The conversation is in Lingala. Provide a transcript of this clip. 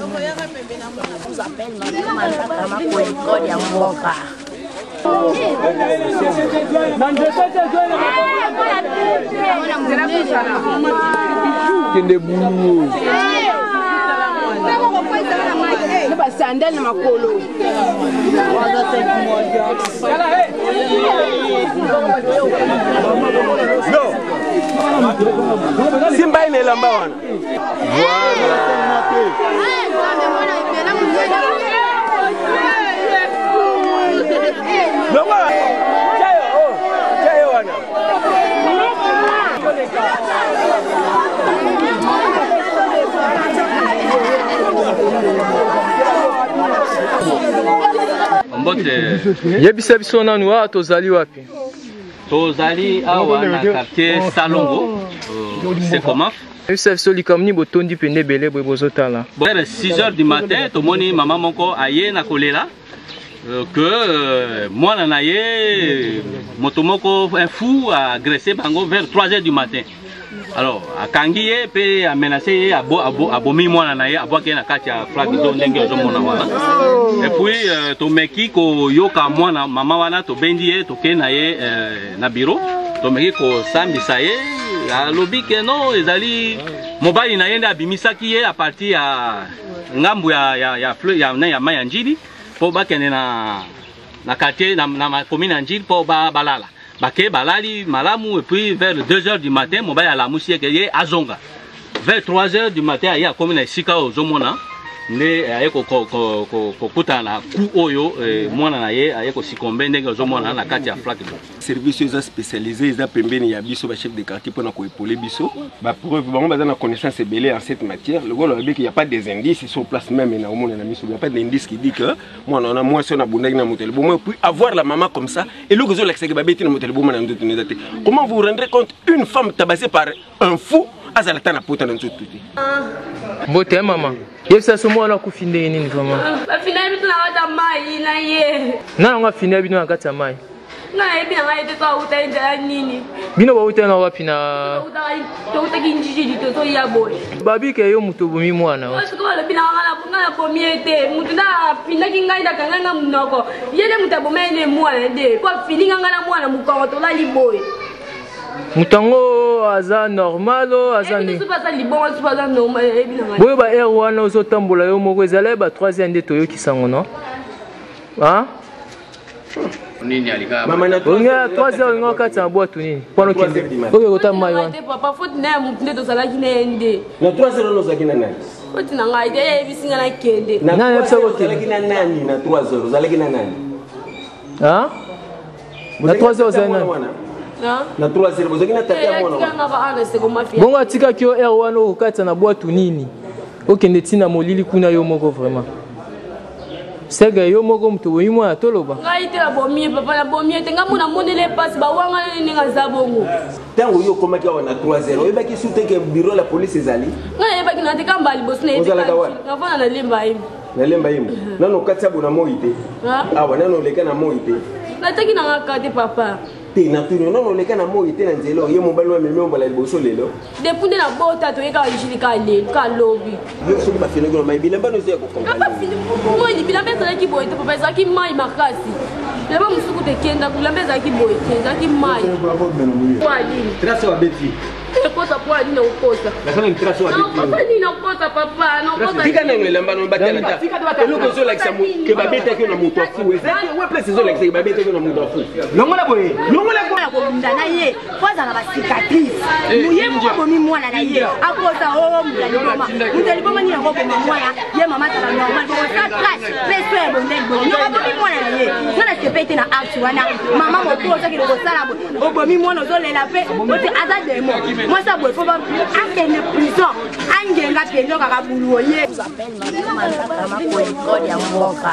vous appelle Simba ile lamba wana. Yebisa biso nanu wa tozali wapi? Tozali awa na quartier Salongo, c'est comment? Yebisa biso likamni botondi pende bele boy bozotala. Vers 6h du matin, tomoni maman moko aye na kolela que moi na ye motomoko un fou a agressé bango vers 3h du matin. Alors, à Kangiye, puis à menacer à Bomi Moanaye, à Boaké, à Katia, Flag, et puis, to meki ko yoka mwana, maman wana, to bendiye, to kenaye, na bureau, to meki ko sambi saye, à lobby que non, les ali, mobile na yenda bimisaki à partir à ngambu ya fleur, ya mayanjili, pour bakene na quartier, na commune anjili, pour balala. Baké balali malamu et puis vers 2h du matin mon bail à la moussière qui est à Zonga. Vers 3h du matin il y a comme une sika au Zomona ne ayeko kokuta na ku oyo mwana na ye ayeko sikombe ndenge Zomona na kati ya flaque. Services spécialisés za pembeni ya biso ba chef de quartier pour na ko épauler biso. Ba preuve bango baza na connaissance belé en cette matière. Le gars il y a pas des indices sur place même na omona na miso. Il y a pas d'indice qui dit que moi on a moi sur na bundaki na motel. Bon moi puis avoir la maman comme ça et le gars l'ex ba beti na motel bon na ndoto ne date. Comment vous vous rendrez compte une femme tabassée par un fou azalata na pota na nzoto tuti. Bote maman. Yebisa so mwana kufinde nini vraiment? Ba fina bitu na kata mai na ye. Na nga fina bitu na kata mai. Na ebi na ngai teka uta inja nini? Bino ba uta na wapi na? Uta kinjiji to ya boy. Babi ke yo muto bumi mwana. Parce que le bina ngala pomiete, mutu na pinda kingai da kanga munoko. Yele mutabomene mwana de. Kwa filinga ngala mwana mukongo to la li boy. Mutango aza normalo aza ni. Boye ba air wana ozotambola yo moko ezala ba 3e nde toyo kisango no. Ah? Nini alika? Mama na 3h ngo kati na boîte nini? Pano kende. Oyo kota mai wana. Papa faute na mutune to sala kinende. Na 3h no zakina nani? Faute na ngai de bisinga na kende. Na yebisa ko zakina nani na 3h zakina nani? Ah? Na 3h zakina. Na 3h bozakina tatia mwana. Bongo atika kyo air wana okata na boîte nini? Okende tina molili kuna yo moko vraiment. Sega yo moko mtu boyimo ya toloba. Ngai te la bomie papa la bomie te ngamu na monele passe ba wanga ni ngaza bongo. Tango yo komaki wana 3h oyebaki sute ke bureau la police ezali. Ngai yebaki na te kambali bosna yebaki. Ngafana na lemba yimo. Na lemba yimo. Nano katsabu na moite. Ah wana no leka na moite. Nataki na ngakate papa. Te na tuno non leka na moite na nzelo ye mobali wa meme ombala liboso lelo. Depuis na bota to yeka jili ka lelo ka lobi. Yo so ba fino ma bilamba no zeko ko. Papa fini moi ni bilamba zaki boy to papa zaki mai makasi. Leba musuku te kenda kulamba zaki boy te zaki mai. Kwali. Traso wa beti. Kosa kwa nini ukosa? Lakini traso wa beti. Papa nini ukosa papa? Na ukosa. Tika na ngelamba no batela ta. Eloko zo like samu ke ba beti ke na mutu afu. We place zo like ba beti ke na mutu afu. Longola boy. Longola ko na ye. Kwanza na cicatrice. Muye mbomi mwana na ye. Akosa mtaliboma. Mtaliboma ni ngoko mwana. Ye mama tala normal. Ko sa clash. Peso e bondel bo. No bomi mwana na ye. Nana sepete na act wana. Mama mo ko sa ki ko sala bo. Obomi mwana zo lela pe. Ote aza demo. Moi ça boy faut pas akene prison. Angenga kendo kaka bulu ye. Vous appelle maman ko ya mboka.